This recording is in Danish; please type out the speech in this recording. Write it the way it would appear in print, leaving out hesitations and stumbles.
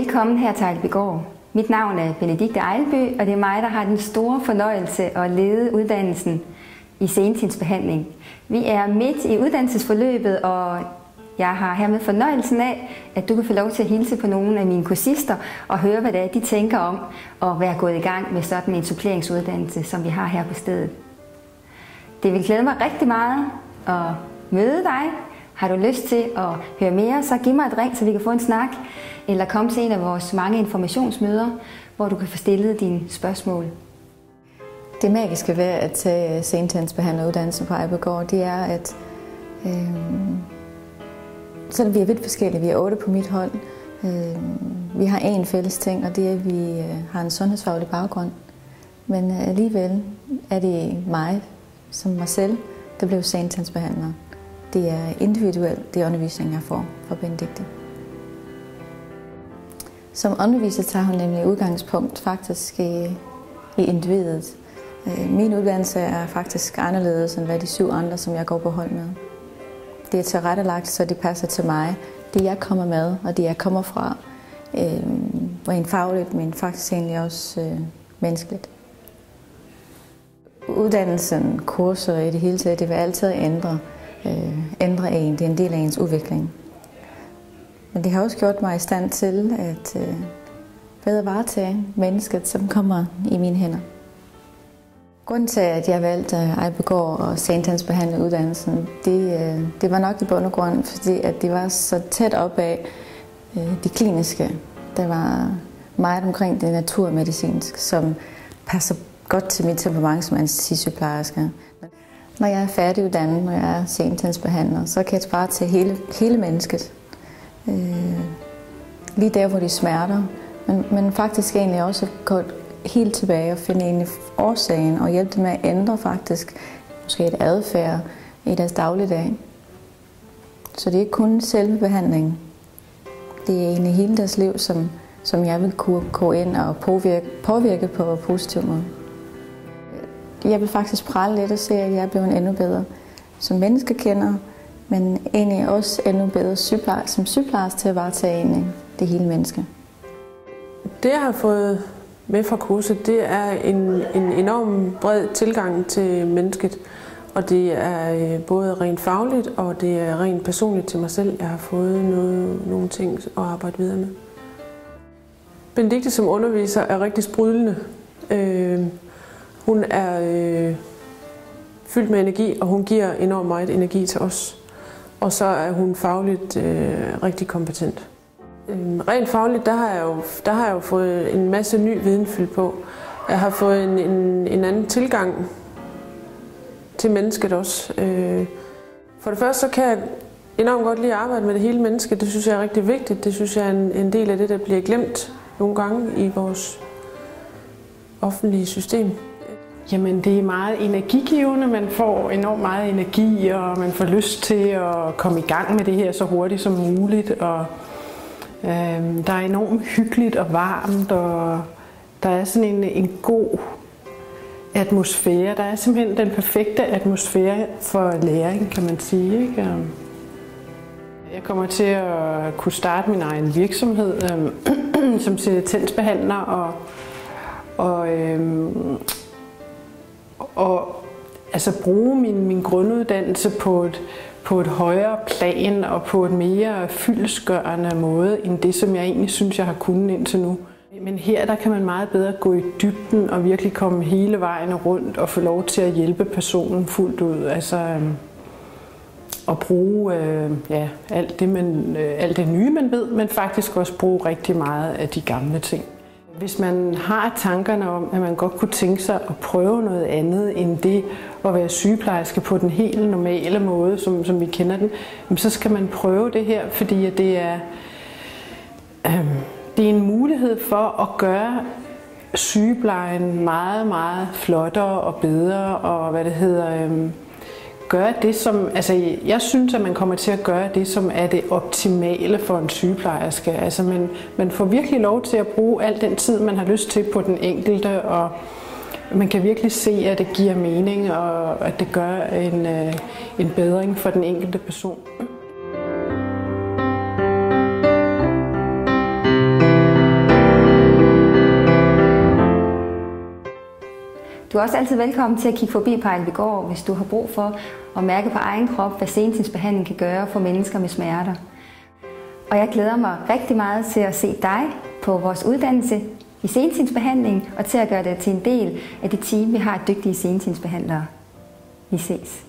Velkommen her til Ejlbygård. Mit navn er Benedikte Ejlby, og det er mig, der har den store fornøjelse at lede uddannelsen i senetidsbehandling. Vi er midt i uddannelsesforløbet, og jeg har hermed fornøjelsen af, at du kan få lov til at hilse på nogle af mine kursister og høre, hvad det er, de tænker om at være gået i gang med sådan en suppleringsuddannelse, som vi har her på stedet. Det vil glæde mig rigtig meget at møde dig. Har du lyst til at høre mere, så giv mig et ring, så vi kan få en snak, eller kom til en af vores mange informationsmøder, hvor du kan få stillet dine spørgsmål. Det magiske ved at tage senetidsbehandleruddannelsen på Ejlbygård, det er, at så vi er vidt forskellige. Vi er 8 på mit hold. Vi har en fælles ting, og det er, at vi har en sundhedsfaglig baggrund. Men alligevel er det mig, som mig selv, der blev senetidsbehandler. Det er individuelt, det undervisning, jeg får fra Benedikte. Som underviser tager hun nemlig udgangspunkt faktisk i individet. Min uddannelse er faktisk anderledes end hvad de 7 andre, som jeg går på hold med. Det er tilrettelagt, så det passer til mig. Det jeg kommer med, og det jeg kommer fra, rent fagligt, men faktisk egentlig også menneskeligt. Uddannelsen, kurser i det hele taget, det vil altid ændre en. Det er en del af ens udvikling. Men det har også gjort mig i stand til at bedre varetage mennesket, som kommer i mine hænder. Grunden til, at jeg valgte Ejlbygård og senetidsbehandleruddannelsen, det var nok i bund og grund, fordi at det var så tæt op af det kliniske. Der var meget omkring det naturmedicinske, som passer godt til mit temperament som anæstesisygeplejerske. Når jeg er færdiguddannet, når jeg er senetidsbehandler, så kan jeg bare tage hele mennesket. Lige der, hvor de smerter, men faktisk egentlig også gå helt tilbage og finde egentlig årsagen og hjælpe dem med at ændre faktisk måske et adfærd i deres dagligdag. Så det er ikke kun selve behandlingen. Det er egentlig hele deres liv, som jeg vil kunne gå ind og påvirke på en positiv måde. Jeg vil faktisk prale lidt og se, at jeg er blevet endnu bedre som menneskekender, men egentlig også endnu bedre som sygeplejerske til at varetage det hele menneske. Det jeg har fået med fra kurset, det er en enorm bred tilgang til mennesket. Og det er både rent fagligt, og det er rent personligt til mig selv. Jeg har fået nogle ting at arbejde videre med. Benedikte som underviser er rigtig sprudlende. Hun er fyldt med energi, og hun giver enormt meget energi til os. Og så er hun fagligt rigtig kompetent. Rent fagligt, der har jeg jo fået en masse ny viden fyldt på. Jeg har fået en anden tilgang til mennesket også. For det første så kan jeg enormt godt lide at arbejde med det hele menneske. Det synes jeg er rigtig vigtigt. Det synes jeg er en del af det, der bliver glemt nogle gange i vores offentlige system. Jamen, det er meget energigivende. Man får enormt meget energi, og man får lyst til at komme i gang med det her så hurtigt som muligt. Og der er enormt hyggeligt og varmt, og der er sådan en god atmosfære. Der er simpelthen den perfekte atmosfære for læring, kan man sige, ikke? Jeg kommer til at kunne starte min egen virksomhed som senetidsbehandler og altså bruge min grunduddannelse på et højere plan og på et mere fyldestgørende måde end det, som jeg egentlig synes, jeg har kunnet indtil nu. Men her der kan man meget bedre gå i dybden og virkelig komme hele vejen rundt og få lov til at hjælpe personen fuldt ud. Altså at bruge alt det nye, man ved, men faktisk også bruge rigtig meget af de gamle ting. Hvis man har tankerne om, at man godt kunne tænke sig at prøve noget andet end det at være sygeplejerske på den helt normale måde, som vi kender den, så skal man prøve det her, fordi det er en mulighed for at gøre sygeplejen meget, meget flottere og bedre, og gøre det, som, altså jeg synes, at man kommer til at gøre det, som er det optimale for en sygeplejerske. Altså man får virkelig lov til at bruge al den tid, man har lyst til på den enkelte, og man kan virkelig se, at det giver mening, og at det gør en bedring for den enkelte person. Du er også altid velkommen til at kigge forbi på Ejlbygård, hvis du har brug for at mærke på egen krop, hvad senetidsbehandling kan gøre for mennesker med smerter. Og jeg glæder mig rigtig meget til at se dig på vores uddannelse i senetidsbehandling og til at gøre det til en del af det team, vi har dygtige senetidsbehandlere. Vi ses.